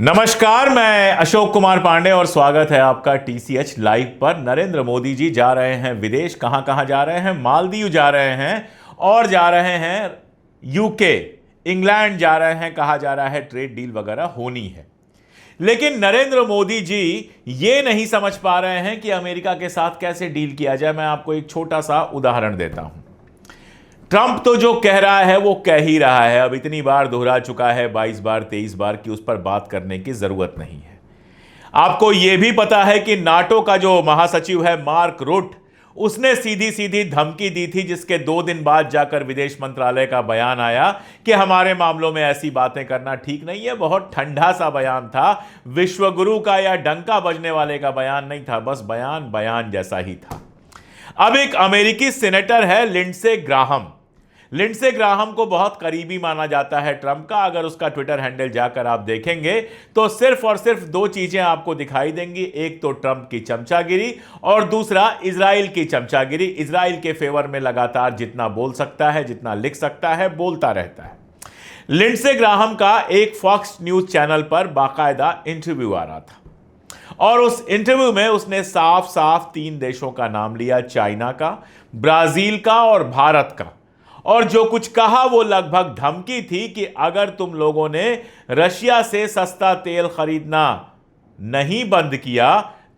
नमस्कार, मैं अशोक कुमार पांडे और स्वागत है आपका टीसीएच लाइव पर। नरेंद्र मोदी जी जा रहे हैं विदेश। कहां कहां जा रहे हैं? मालदीव जा रहे हैं और जा रहे हैं यूके, इंग्लैंड जा रहे हैं। कहा जा रहा है ट्रेड डील वगैरह होनी है। लेकिन नरेंद्र मोदी जी ये नहीं समझ पा रहे हैं कि अमेरिका के साथ कैसे डील किया जाए। मैं आपको एक छोटा सा उदाहरण देता हूं। ट्रंप तो जो कह रहा है वो कह ही रहा है, अब इतनी बार दोहरा चुका है, 22 बार 23 बार, कि उस पर बात करने की जरूरत नहीं है। आपको यह भी पता है कि नाटो का जो महासचिव है मार्क रुट, उसने सीधी सीधी धमकी दी थी, जिसके 2 दिन बाद जाकर विदेश मंत्रालय का बयान आया कि हमारे मामलों में ऐसी बातें करना ठीक नहीं है। बहुत ठंडा सा बयान था, विश्वगुरु का या डंका बजने वाले का बयान नहीं था, बस बयान बयान जैसा ही था। अब एक अमेरिकी सीनेटर है लिंडसे ग्राहम। लिंडसे ग्राहम को बहुत करीबी माना जाता है ट्रंप का। अगर उसका ट्विटर हैंडल जाकर आप देखेंगे तो सिर्फ और सिर्फ 2 चीजें आपको दिखाई देंगी। एक तो ट्रंप की चमचागिरी और दूसरा इजराइल की चमचागिरी। इजराइल के फेवर में लगातार जितना बोल सकता है, जितना लिख सकता है, बोलता रहता है। लिंडसे ग्राहम का एक फॉक्स न्यूज चैनल पर बाकायदा इंटरव्यू आ रहा था और उस इंटरव्यू में उसने साफ साफ 3 देशों का नाम लिया, चाइना का, ब्राजील का और भारत का। और जो कुछ कहा वो लगभग धमकी थी कि अगर तुम लोगों ने रशिया से सस्ता तेल खरीदना नहीं बंद किया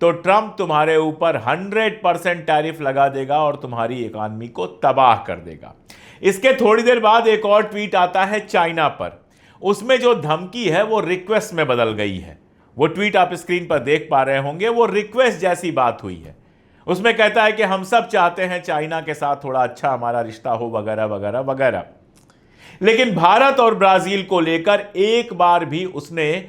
तो ट्रंप तुम्हारे ऊपर 100% टैरिफ लगा देगा और तुम्हारी इकॉनमी को तबाह कर देगा। इसके थोड़ी देर बाद एक और ट्वीट आता है चाइना पर। उसमें जो धमकी है वो रिक्वेस्ट में बदल गई है। वो ट्वीट आप स्क्रीन पर देख पा रहे होंगे, वो रिक्वेस्ट जैसी बात हुई है। उसमें कहता है कि हम सब चाहते हैं चाइना के साथ थोड़ा अच्छा हमारा रिश्ता हो, वगैरह वगैरह वगैरह। लेकिन भारत और ब्राजील को लेकर एक बार भी उसने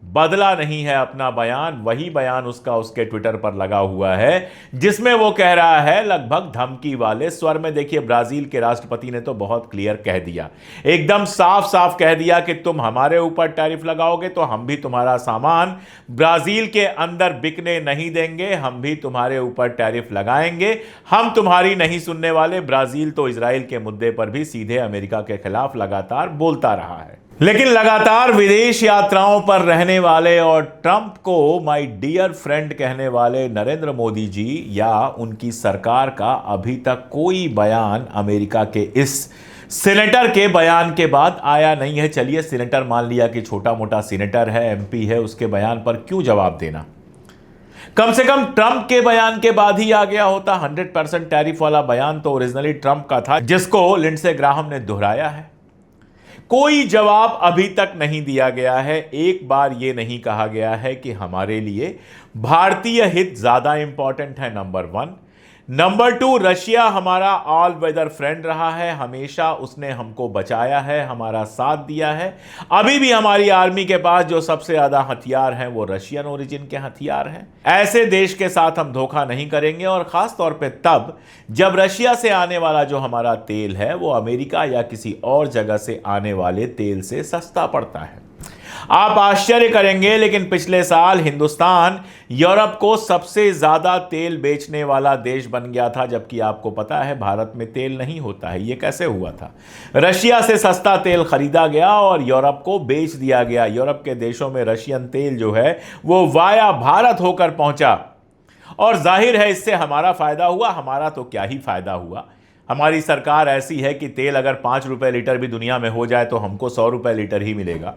बदला नहीं है अपना बयान। वही बयान उसके ट्विटर पर लगा हुआ है, जिसमें वो कह रहा है लगभग धमकी वाले स्वर में। देखिए, ब्राजील के राष्ट्रपति ने तो बहुत क्लियर कह दिया, एकदम साफ साफ कह दिया कि तुम हमारे ऊपर टैरिफ लगाओगे तो हम भी तुम्हारा सामान ब्राजील के अंदर बिकने नहीं देंगे, हम भी तुम्हारे ऊपर टैरिफ लगाएंगे, हम तुम्हारी नहीं सुनने वाले। ब्राजील तो इजराइल के मुद्दे पर भी सीधे अमेरिका के खिलाफ लगातार बोलता रहा है। लेकिन लगातार विदेश यात्राओं पर रहने वाले और ट्रंप को माय डियर फ्रेंड कहने वाले नरेंद्र मोदी जी या उनकी सरकार का अभी तक कोई बयान अमेरिका के इस सीनेटर के बयान के बाद आया नहीं है। चलिए, सीनेटर मान लिया कि छोटा मोटा सीनेटर है, एमपी है, उसके बयान पर क्यों जवाब देना। कम से कम ट्रंप के बयान के बाद ही आ गया होता। 100% टैरिफ वाला बयान तो ओरिजिनली ट्रंप का था, जिसको लिंडसे ग्राहम ने दोहराया है। कोई जवाब अभी तक नहीं दिया गया है। एक बार यह नहीं कहा गया है कि हमारे लिए भारतीय हित ज्यादा इंपॉर्टेंट है, नंबर 1। नंबर 2, रशिया हमारा ऑल वेदर फ्रेंड रहा है, हमेशा उसने हमको बचाया है, हमारा साथ दिया है। अभी भी हमारी आर्मी के पास जो सबसे ज्यादा हथियार हैं वो रशियन ओरिजिन के हथियार हैं। ऐसे देश के साथ हम धोखा नहीं करेंगे, और खास तौर पे तब जब रशिया से आने वाला जो हमारा तेल है वो अमेरिका या किसी और जगह से आने वाले तेल से सस्ता पड़ता है। आप आश्चर्य करेंगे, लेकिन पिछले साल हिंदुस्तान यूरोप को सबसे ज्यादा तेल बेचने वाला देश बन गया था, जबकि आपको पता है भारत में तेल नहीं होता है। यह कैसे हुआ था? रशिया से सस्ता तेल खरीदा गया और यूरोप को बेच दिया गया। यूरोप के देशों में रशियन तेल जो है वो वाया भारत होकर पहुंचा, और जाहिर है इससे हमारा फायदा हुआ। हमारा तो क्या ही फायदा हुआ। हमारी सरकार ऐसी है कि तेल अगर 5 रुपए लीटर भी दुनिया में हो जाए तो हमको 100 रुपए लीटर ही मिलेगा।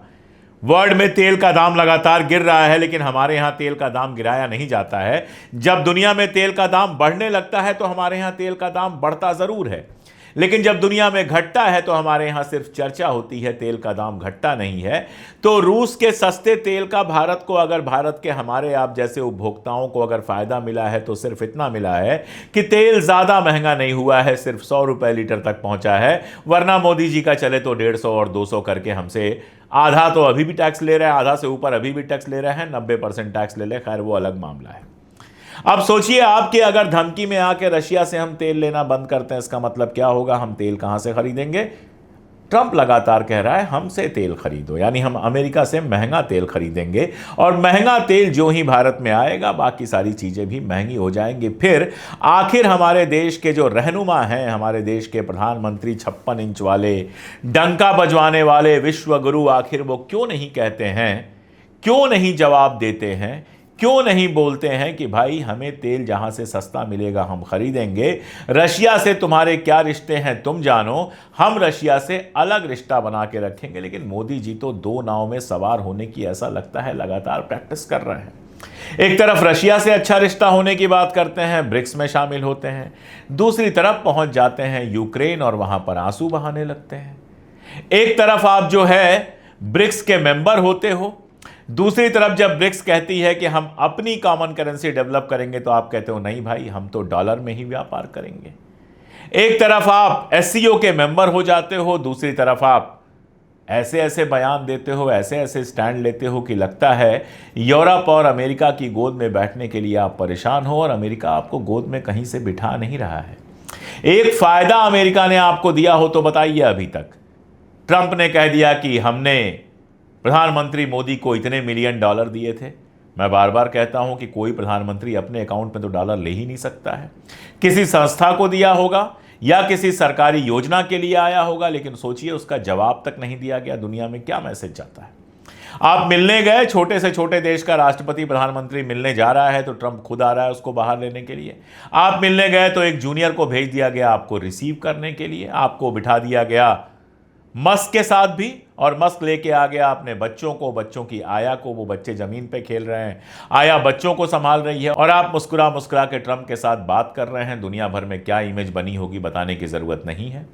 वर्ल्ड में तेल का दाम लगातार गिर रहा है, लेकिन हमारे यहां तेल का दाम गिराया नहीं जाता है। जब दुनिया में तेल का दाम बढ़ने लगता है तो हमारे यहां तेल का दाम बढ़ता जरूर है, लेकिन जब दुनिया में घटता है तो हमारे यहां सिर्फ चर्चा होती है, तेल का दाम घटता नहीं है। तो रूस के सस्ते तेल का भारत को, अगर भारत के हमारे आप जैसे उपभोक्ताओं को अगर फायदा मिला है तो सिर्फ इतना मिला है कि तेल ज्यादा महंगा नहीं हुआ है, सिर्फ 100 रुपए लीटर तक पहुंचा है। वरना मोदी जी का चले तो 150 और 200 करके हमसे आधा तो अभी भी टैक्स ले रहे हैं, आधा से ऊपर अभी भी टैक्स ले रहे हैं, 90% टैक्स ले ले, खैर वो अलग मामला है। अब सोचिए आप कि अगर धमकी में आके रशिया से हम तेल लेना बंद करते हैं, इसका मतलब क्या होगा? हम तेल कहां से खरीदेंगे? ट्रंप लगातार कह रहा है हमसे तेल खरीदो, यानी हम अमेरिका से महंगा तेल खरीदेंगे, और महंगा तेल जो ही भारत में आएगा बाकी सारी चीजें भी महंगी हो जाएंगी। फिर आखिर हमारे देश के जो रहनुमा हैं, हमारे देश के प्रधानमंत्री 56 इंच वाले, डंका बजवाने वाले विश्व गुरु, आखिर वो क्यों नहीं कहते हैं क्यों नहीं जवाब देते हैं, क्यों नहीं बोलते हैं कि भाई हमें तेल जहां से सस्ता मिलेगा हम खरीदेंगे, रशिया से तुम्हारे क्या रिश्ते हैं तुम जानो, हम रशिया से अलग रिश्ता बना के रखेंगे। लेकिन मोदी जी तो दो नाव में सवार होने की ऐसा लगता है लगातार प्रैक्टिस कर रहे हैं। एक तरफ रशिया से अच्छा रिश्ता होने की बात करते हैं, ब्रिक्स में शामिल होते हैं, दूसरी तरफ पहुंच जाते हैं यूक्रेन और वहां पर आंसू बहाने लगते हैं। एक तरफ आप जो है ब्रिक्स के मेंबर होते हो, दूसरी तरफ जब ब्रिक्स कहती है कि हम अपनी कॉमन करेंसी डेवलप करेंगे तो आप कहते हो नहीं भाई हम तो डॉलर में ही व्यापार करेंगे। एक तरफ आप एससीओ के मेंबर हो जाते हो, दूसरी तरफ आप ऐसे ऐसे बयान देते हो, ऐसे ऐसे स्टैंड लेते हो कि लगता है यूरोप और अमेरिका की गोद में बैठने के लिए आप परेशान हो और अमेरिका आपको गोद में कहीं से बिठा नहीं रहा है। एक फायदा अमेरिका ने आपको दिया हो तो बताइए अभी तक। ट्रंप ने कह दिया कि हमने प्रधानमंत्री मोदी को इतने मिलियन डॉलर दिए थे। मैं बार बार कहता हूं कि कोई प्रधानमंत्री अपने अकाउंट में तो डॉलर ले ही नहीं सकता है, किसी संस्था को दिया होगा या किसी सरकारी योजना के लिए आया होगा, लेकिन सोचिए उसका जवाब तक नहीं दिया गया। दुनिया में क्या मैसेज जाता है? आप मिलने गए, छोटे से छोटे देश का राष्ट्रपति प्रधानमंत्री मिलने जा रहा है तो ट्रंप खुद आ रहा है उसको बाहर लेने के लिए। आप मिलने गए तो एक जूनियर को भेज दिया गया आपको रिसीव करने के लिए, आपको बिठा दिया गया मस्क के साथ भी, और मस्क लेके आ गया अपने बच्चों को, बच्चों की आया को। वो बच्चे जमीन पे खेल रहे हैं, आया बच्चों को संभाल रही है और आप मुस्कुरा मुस्कुरा के ट्रंप के साथ बात कर रहे हैं। दुनिया भर में क्या इमेज बनी होगी बताने की जरूरत नहीं है।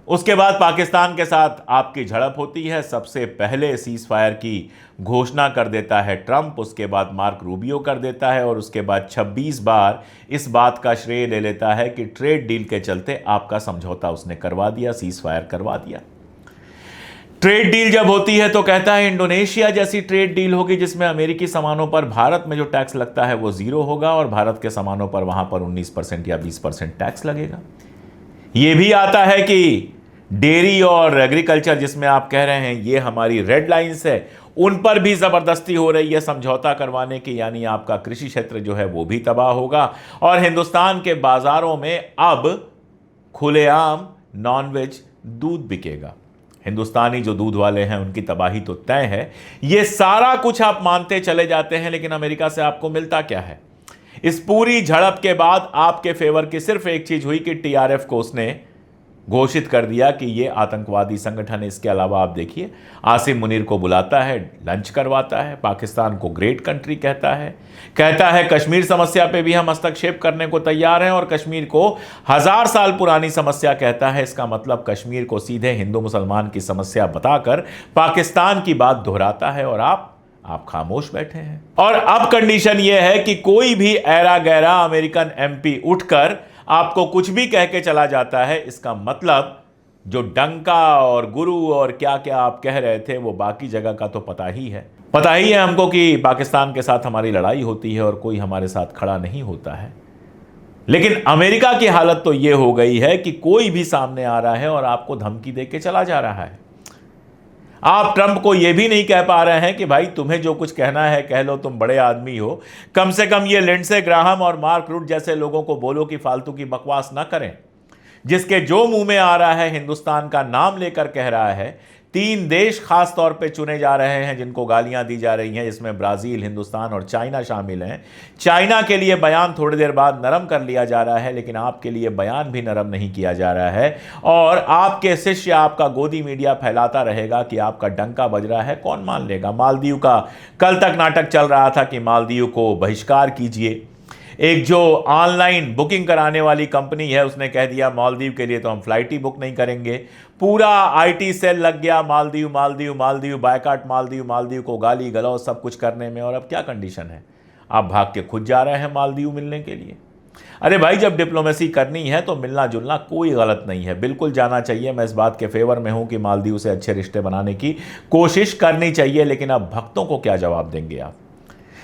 उसके बाद पाकिस्तान के साथ आपकी झड़प होती है। सबसे पहले सीज फायर की घोषणा कर देता है ट्रंप, उसके बाद मार्क रूबियो कर देता है और उसके बाद 26 बार इस बात का श्रेय ले लेता है कि ट्रेड डील के चलते आपका समझौता उसने करवा दिया, सीज फायर करवा दिया। ट्रेड डील जब होती है तो कहता है इंडोनेशिया जैसी ट्रेड डील होगी जिसमें अमेरिकी सामानों पर भारत में जो टैक्स लगता है वो 0 होगा और भारत के सामानों पर वहां पर 19% या 20% टैक्स लगेगा। यह भी आता है कि डेयरी और एग्रीकल्चर जिसमें आप कह रहे हैं ये हमारी रेड लाइंस है, उन पर भी जबरदस्ती हो रही है समझौता करवाने की, यानी आपका कृषि क्षेत्र जो है वो भी तबाह होगा और हिंदुस्तान के बाजारों में अब खुलेआम नॉनवेज दूध बिकेगा। हिंदुस्तानी जो दूध वाले हैं उनकी तबाही तो तय है। ये सारा कुछ आप मानते चले जाते हैं, लेकिन अमेरिका से आपको मिलता क्या है? इस पूरी झड़प के बाद आपके फेवर की सिर्फ एक चीज हुई कि टीआरएफ को उसने घोषित कर दिया कि ये आतंकवादी संगठन है। इसके अलावा आप देखिए आसिम मुनीर को बुलाता है, लंच करवाता है, पाकिस्तान को ग्रेट कंट्री कहता है कश्मीर समस्या पे भी हम हस्तक्षेप करने को तैयार हैं और कश्मीर को 1000 साल पुरानी समस्या कहता है। इसका मतलब कश्मीर को सीधे हिंदू मुसलमान की समस्या बताकर पाकिस्तान की बात दोहराता है और आप खामोश बैठे हैं। और अब कंडीशन यह है कि कोई भी ऐरा गैरा अमेरिकन एमपी उठकर आपको कुछ भी कह के चला जाता है, इसका मतलब जो डंका और गुरु और क्या क्या आप कह रहे थे वो बाकी जगह का तो पता ही है हमको कि पाकिस्तान के साथ हमारी लड़ाई होती है और कोई हमारे साथ खड़ा नहीं होता है। लेकिन अमेरिका की हालत तो ये हो गई है कि कोई भी सामने आ रहा है और आपको धमकी दे के चला जा रहा है। आप ट्रंप को यह भी नहीं कह पा रहे हैं कि भाई तुम्हें जो कुछ कहना है कह लो, तुम बड़े आदमी हो। कम से कम ये लिंडसे ग्राहम और मार्क रूट जैसे लोगों को बोलो कि फालतू की बकवास ना करें। जिसके जो मुंह में आ रहा है हिंदुस्तान का नाम लेकर कह रहा है। 3 देश खास तौर पे चुने जा रहे हैं जिनको गालियां दी जा रही हैं, जिसमें ब्राजील, हिंदुस्तान और चाइना शामिल हैं। चाइना के लिए बयान थोड़ी देर बाद नरम कर लिया जा रहा है, लेकिन आपके लिए बयान भी नरम नहीं किया जा रहा है और आपके शिष्य आपका गोदी मीडिया फैलाता रहेगा कि आपका डंका बज रहा है। कौन मान लेगा? मालदीव का कल तक नाटक चल रहा था कि मालदीव को बहिष्कार कीजिए। एक जो ऑनलाइन बुकिंग कराने वाली कंपनी है उसने कह दिया मालदीव के लिए तो हम फ्लाइट ही बुक नहीं करेंगे। पूरा आईटी सेल लग गया मालदीव बायकाट मालदीव को गाली गलौज सब कुछ करने में। और अब क्या कंडीशन है? आप भाग के खुद जा रहे हैं मालदीव मिलने के लिए। अरे भाई जब डिप्लोमेसी करनी है तो मिलना जुलना कोई गलत नहीं है, बिल्कुल जाना चाहिए। मैं इस बात के फेवर में हूं कि मालदीव से अच्छे रिश्ते बनाने की कोशिश करनी चाहिए। लेकिन अब भक्तों को क्या जवाब देंगे आप?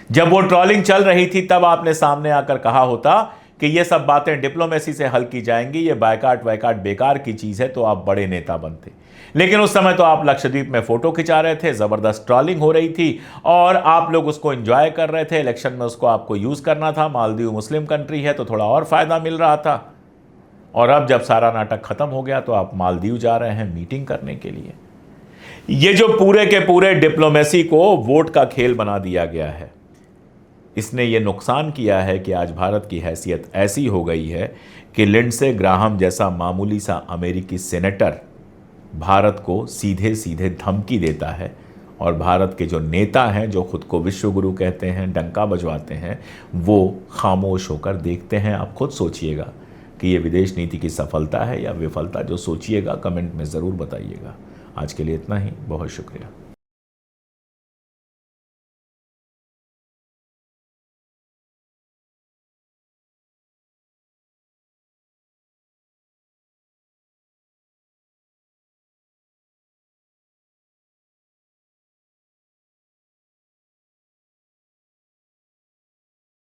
जब वो ट्रोलिंग चल रही थी तब आपने सामने आकर कहा होता कि ये सब बातें डिप्लोमेसी से हल की जाएंगी, ये बायकाट बेकार की चीज है, तो आप बड़े नेता बनते। लेकिन उस समय तो आप लक्षद्वीप में फोटो खिंचा रहे थे, जबरदस्त ट्रोलिंग हो रही थी और आप लोग उसको एंजॉय कर रहे थे। इलेक्शन में उसको आपको यूज करना था। मालदीव मुस्लिम कंट्री है तो थोड़ा और फायदा मिल रहा था। और अब जब सारा नाटक खत्म हो गया तो आप मालदीव जा रहे हैं मीटिंग करने के लिए। ये जो पूरे के पूरे डिप्लोमेसी को वोट का खेल बना दिया गया है, इसने ये नुकसान किया है कि आज भारत की हैसियत ऐसी हो गई है कि लिंडसे ग्राहम जैसा मामूली सा अमेरिकी सेनेटर भारत को सीधे सीधे धमकी देता है, और भारत के जो नेता हैं जो खुद को विश्वगुरु कहते हैं, डंका बजवाते हैं, वो खामोश होकर देखते हैं। आप खुद सोचिएगा कि ये विदेश नीति की सफलता है या विफलता। जो सोचिएगा कमेंट में ज़रूर बताइएगा। आज के लिए इतना ही, बहुत शुक्रिया।